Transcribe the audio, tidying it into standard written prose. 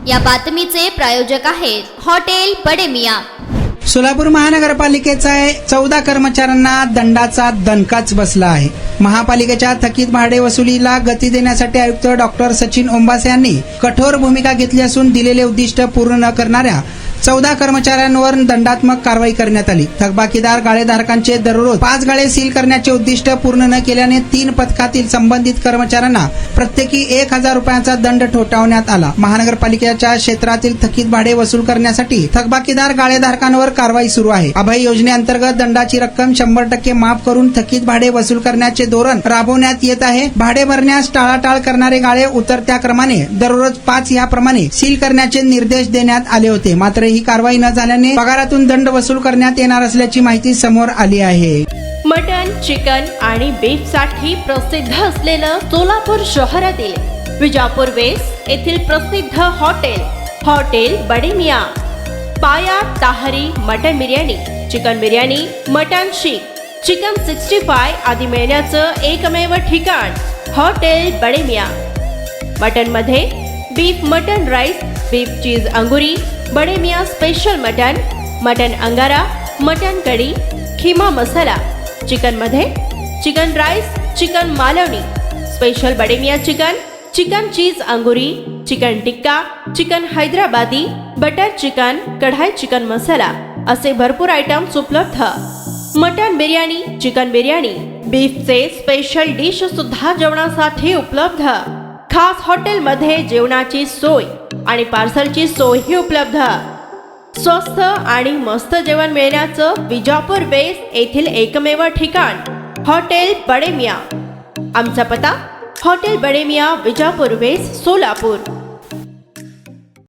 या बातमीचे प्रायोजक आहेत हॉटेल बडे मियां। सोलापूर महानगरपालिकेचा 14 कर्मचाऱ्यांना दंडाचा दणकाच बसला आहे। महापालिकेच्या थकीत भाडे वसुलीला गती देण्यासाठी आयुक्त डॉक्टर सचिन ओंबासे यांनी कठोर भूमिका घेतली असून दिलेले उद्दिष्ट पूर्ण न करणाऱ्या 14 कर्मचाऱ्यांवर दंडात्मक कारवाई करण्यात आली। थकबाकीदार गाळेधारकांचे दररोज 5 गाळे सील करण्याचे उद्दिष्ट पूर्ण न केल्याने 3 पथकातील संबंधित कर्मचाऱ्यांना प्रत्येकी 1000 रुपयांचा दंड ठोठावण्यात आला। महानगरपालिकेच्या क्षेत्रातील थकीत भाडे वसूल करण्यासाठी थकबाकीदार गाळेधारकांवर कारवाई सुरू आहे। अभय योजनेअंतर्गत दंडाची रक्कम 100% माफ करून थकीत भाडे वसूल करण्याचे धोरण राबवण्यात येत आहे। भाडे भरण्यास टाळाटाळ करणारे गाळे उतरत्या क्रमाने दररोज 5 याप्रमाणे सील करण्याचे निर्देश देण्यात आले होते। मात्र ही कारवाई न झाल्याने पगारातून दंड वसूल करण्यात येणार असल्याची माहिती समोर आली आहे। मटन, चिकन आणि बीफ साठी प्रसिद्ध असलेलं सोलापूर शहरातील विजापूर वेस्ट येथील प्रसिद्ध हॉटेल बडे मियां। पाया ताहरी mutton biryani, chicken biryani, mutton seekh, chicken 65 आदी मिळण्याचं एकमेव ठिकाण हॉटेल बडे मियां। मटन मध्ये beef mutton rice, beef cheese अंगुरी, Bade Miyan special mutton, mutton अंगारा, मटन कढी, खीमा मसाला। चिकन मध्ये chicken rice, chicken Malvani, special Bade Miyan chicken, chicken cheese अंगुरी, chicken tikka, chicken Hyderabadi, butter chicken, kadai chicken masala असे भरपूर आयटम्स उपलब्ध। मटन बिर्याणी, चिकन बिर्याणी, बीफचे स्पेशल डिश सुद्धा जेवणासाठी उपलब्ध। खास हॉटेलमध्ये जेवणाची सोय आणि पार्सलची सोयही उपलब्ध। स्वस्त आणि मस्त जेवण मिळण्याचं विजापूर वेस्ट येथील एकमेव ठिकाण हॉटेल बडे मियां। आमचा पत्ता हॉटेल बडे मियां, विजापूर वेस्ट, सोलापूर।